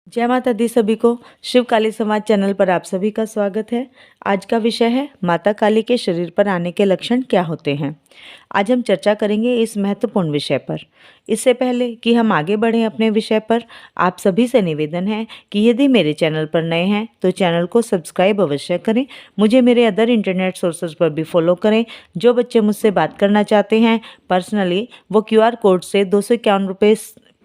जय माता दी सभी को। शिव काली समाज चैनल पर आप सभी का स्वागत है। आज का विषय है माता काली के शरीर पर आने के लक्षण क्या होते हैं। आज हम चर्चा करेंगे इस महत्वपूर्ण विषय पर। इससे पहले कि हम आगे बढ़ें अपने विषय पर, आप सभी से निवेदन है कि यदि मेरे चैनल पर नए हैं तो चैनल को सब्सक्राइब अवश्य करें। मुझे मेरे अदर इंटरनेट सोर्सेज पर भी फॉलो करें। जो बच्चे मुझसे बात करना चाहते हैं पर्सनली, वो QR कोड से 251 रुपये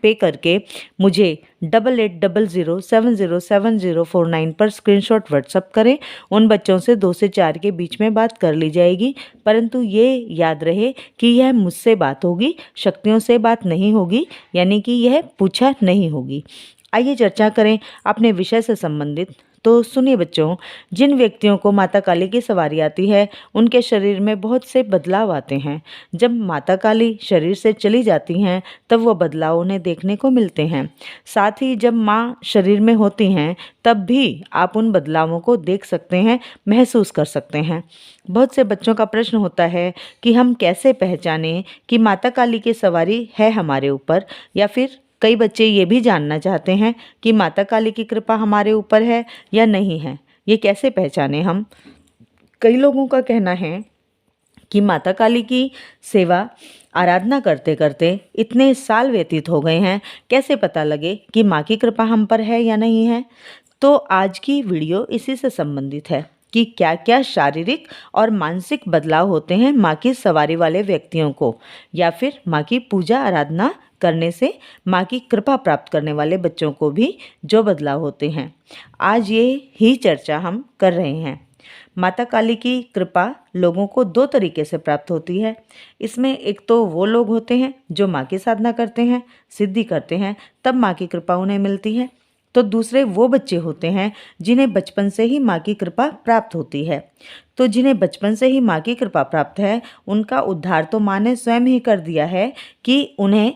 पे करके मुझे 8800707049 पर स्क्रीनशॉट व्हाट्सअप करें। उन बच्चों से 2 से 4 के बीच में बात कर ली जाएगी, परंतु ये याद रहे कि यह मुझसे बात होगी, शक्तियों से बात नहीं होगी, यानी कि यह पूछा नहीं होगी। आइए चर्चा करें अपने विषय से संबंधित। तो सुनिए बच्चों, जिन व्यक्तियों को माता काली की सवारी आती है उनके शरीर में बहुत से बदलाव आते हैं। जब माता काली शरीर से चली जाती हैं तब वो बदलाव उन्हें देखने को मिलते हैं। साथ ही जब माँ शरीर में होती हैं तब भी आप उन बदलावों को देख सकते हैं, महसूस कर सकते हैं। बहुत से बच्चों का प्रश्न होता है कि हम कैसे पहचानें कि माता काली की सवारी है हमारे ऊपर, या फिर कई बच्चे ये भी जानना चाहते हैं कि माता काली की कृपा हमारे ऊपर है या नहीं है, ये कैसे पहचानें हम। कई लोगों का कहना है कि माता काली की सेवा आराधना करते करते इतने साल व्यतीत हो गए हैं, कैसे पता लगे कि माँ की कृपा हम पर है या नहीं है। तो आज की वीडियो इसी से संबंधित है कि क्या क्या शारीरिक और मानसिक बदलाव होते हैं माँ की सवारी वाले व्यक्तियों को, या फिर माँ की पूजा आराधना करने से माँ की कृपा प्राप्त करने वाले बच्चों को भी जो बदलाव होते हैं। आज ये ही चर्चा हम कर रहे हैं। माता काली की कृपा लोगों को 2 तरीके से प्राप्त होती है। इसमें एक तो वो लोग होते हैं जो माँ की साधना करते हैं, सिद्धि करते हैं, तब माँ की कृपा उन्हें मिलती है। तो दूसरे वो बच्चे होते हैं जिन्हें बचपन से ही माँ की कृपा प्राप्त होती है। तो जिन्हें बचपन से ही माँ की कृपा प्राप्त है उनका उद्धार तो माँ ने स्वयं ही कर दिया है कि उन्हें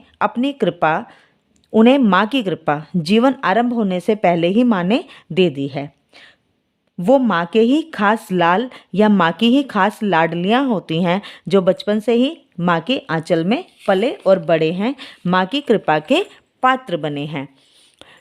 माँ की कृपा जीवन आरंभ होने से पहले ही माँ ने दे दी है। वो माँ के ही खास लाल या माँ की ही खास लाडलियाँ होती हैं जो बचपन से ही माँ के आंचल में पले और बड़े हैं, माँ की कृपा के पात्र बने हैं।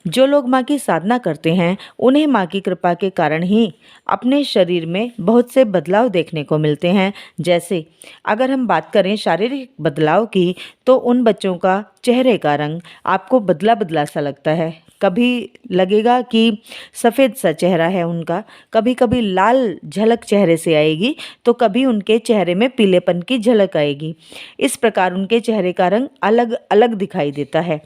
जो लोग माँ की साधना करते हैं उन्हें माँ की कृपा के कारण ही अपने शरीर में बहुत से बदलाव देखने को मिलते हैं। जैसे अगर हम बात करें शारीरिक बदलाव की, तो उन बच्चों का चेहरे का रंग आपको बदला बदला सा लगता है। कभी लगेगा कि सफ़ेद सा चेहरा है उनका, कभी कभी लाल झलक चेहरे से आएगी, तो कभी उनके चेहरे में पीलेपन की झलक आएगी। इस प्रकार उनके चेहरे का रंग अलग अलग दिखाई देता है।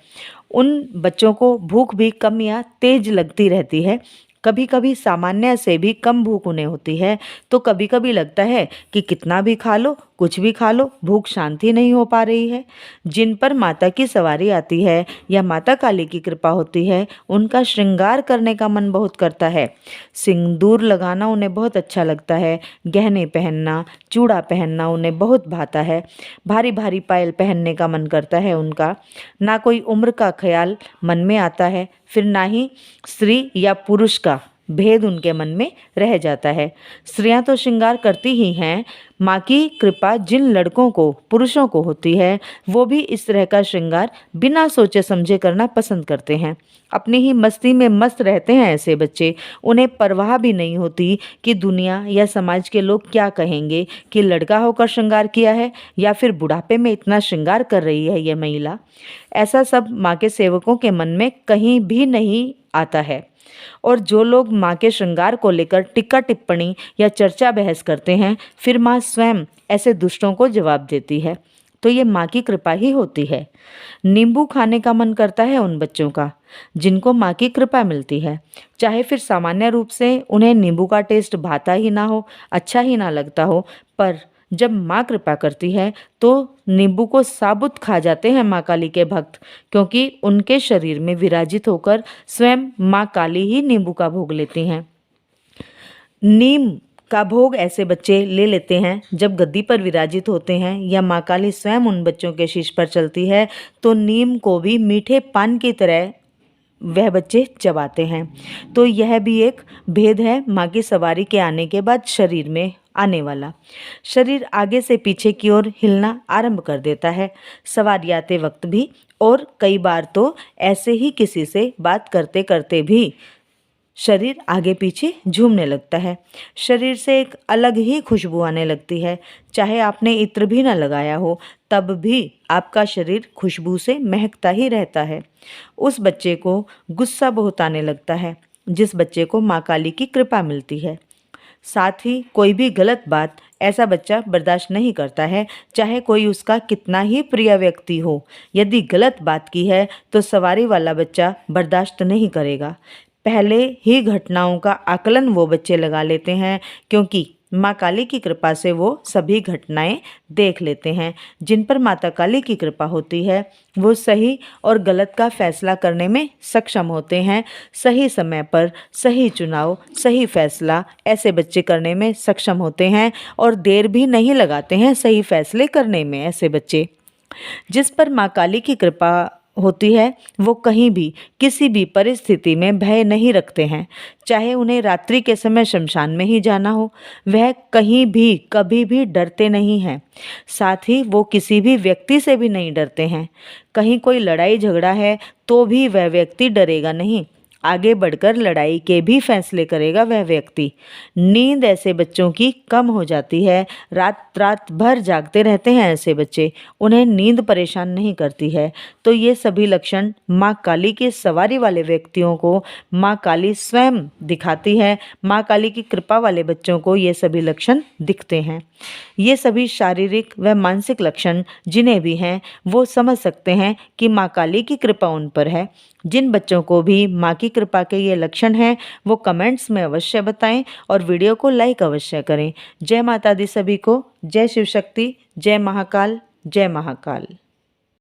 उन बच्चों को भूख भी कम या तेज लगती रहती है। कभी कभी सामान्य से भी कम भूख उन्हें होती है। तो कभी कभी लगता है कि कितना भी खा लो, कुछ भी खा लो, भूख शांति नहीं हो पा रही है। जिन पर माता की सवारी आती है या माता काली की कृपा होती है उनका श्रृंगार करने का मन बहुत करता है। सिंदूर लगाना उन्हें बहुत अच्छा लगता है, गहने पहनना, चूड़ा पहनना उन्हें बहुत भाता है, भारी भारी पायल पहनने का मन करता है उनका। ना कोई उम्र का ख्याल मन में आता है, फिर ना ही स्त्री या पुरुष का भेद उनके मन में रह जाता है। स्त्रियां तो श्रृंगार करती ही हैं। माँ की कृपा जिन लड़कों को, पुरुषों को होती है, वो भी इस तरह का श्रृंगार बिना सोचे समझे करना पसंद करते हैं। अपनी ही मस्ती में मस्त रहते हैं ऐसे बच्चे। उन्हें परवाह भी नहीं होती कि दुनिया या समाज के लोग क्या कहेंगे कि लड़का होकर श्रृंगार किया है, या फिर बुढ़ापे में इतना श्रृंगार कर रही है ये महिला। ऐसा सब माँ के सेवकों के मन में कहीं भी नहीं आता है। और जो लोग माँ के श्रृंगार को लेकर टिक्का टिप्पणी या चर्चा बहस करते हैं, फिर माँ स्वयं ऐसे दुष्टों को जवाब देती है। तो ये माँ की कृपा ही होती है। नींबू खाने का मन करता है उन बच्चों का जिनको माँ की कृपा मिलती है। चाहे फिर सामान्य रूप से उन्हें नींबू का टेस्ट भाता ही ना हो, अच्छा ही ना लगता हो, पर जब माँ कृपा करती है तो नींबू को साबुत खा जाते हैं माँ काली के भक्त, क्योंकि उनके शरीर में विराजित होकर स्वयं माँ काली ही नींबू का भोग लेती हैं। नीम का भोग ऐसे बच्चे ले लेते हैं जब गद्दी पर विराजित होते हैं या माँ काली स्वयं उन बच्चों के शीश पर चलती है, तो नीम को भी मीठे पान की तरह वह बच्चे चबाते हैं। तो यह भी एक भेद है माँ की सवारी के आने के बाद शरीर में आने वाला। शरीर आगे से पीछे की ओर हिलना आरंभ कर देता है, सवारी आते वक्त भी, और कई बार तो ऐसे ही किसी से बात करते करते भी शरीर आगे पीछे झूमने लगता है। शरीर से एक अलग ही खुशबू आने लगती है, चाहे आपने इत्र भी न लगाया हो तब भी आपका शरीर खुशबू से महकता ही रहता है। उस बच्चे को गुस्सा बहुत आने लगता है जिस बच्चे को माँ काली की कृपा मिलती है। साथ ही कोई भी गलत बात ऐसा बच्चा बर्दाश्त नहीं करता है, चाहे कोई उसका कितना ही प्रिय व्यक्ति हो। यदि गलत बात की है तो सवारी वाला बच्चा बर्दाश्त नहीं करेगा। पहले ही घटनाओं का आकलन वो बच्चे लगा लेते हैं, क्योंकि माँ काली की कृपा से वो सभी घटनाएं देख लेते हैं। जिन पर माता काली की कृपा होती है वो सही और गलत का फैसला करने में सक्षम होते हैं। सही समय पर सही चुनाव, सही फैसला ऐसे बच्चे करने में सक्षम होते हैं और देर भी नहीं लगाते हैं सही फैसले करने में। ऐसे बच्चे जिस पर माँ काली की कृपा होती है वो कहीं भी किसी भी परिस्थिति में भय नहीं रखते हैं। चाहे उन्हें रात्रि के समय शमशान में ही जाना हो, वह कहीं भी कभी भी डरते नहीं हैं। साथ ही वो किसी भी व्यक्ति से भी नहीं डरते हैं। कहीं कोई लड़ाई झगड़ा है तो भी वह व्यक्ति डरेगा नहीं, आगे बढ़कर लड़ाई के भी फैसले करेगा वह व्यक्ति। नींद ऐसे बच्चों की कम हो जाती है, रात रात भर जागते रहते हैं ऐसे बच्चे, उन्हें नींद परेशान नहीं करती है। तो ये सभी लक्षण माँ काली के सवारी वाले व्यक्तियों को माँ काली स्वयं दिखाती है। माँ काली की कृपा वाले बच्चों को ये सभी लक्षण दिखते हैं। ये सभी शारीरिक व मानसिक लक्षण जिन्हें भी हैं वो समझ सकते हैं कि माँ काली की कृपा उन पर है। जिन बच्चों को भी माँ की कृपा के ये लक्षण हैं वो कमेंट्स में अवश्य बताएं और वीडियो को लाइक अवश्य करें। जय माता दी सभी को। जय शिव शक्ति। जय महाकाल। जय महाकाल।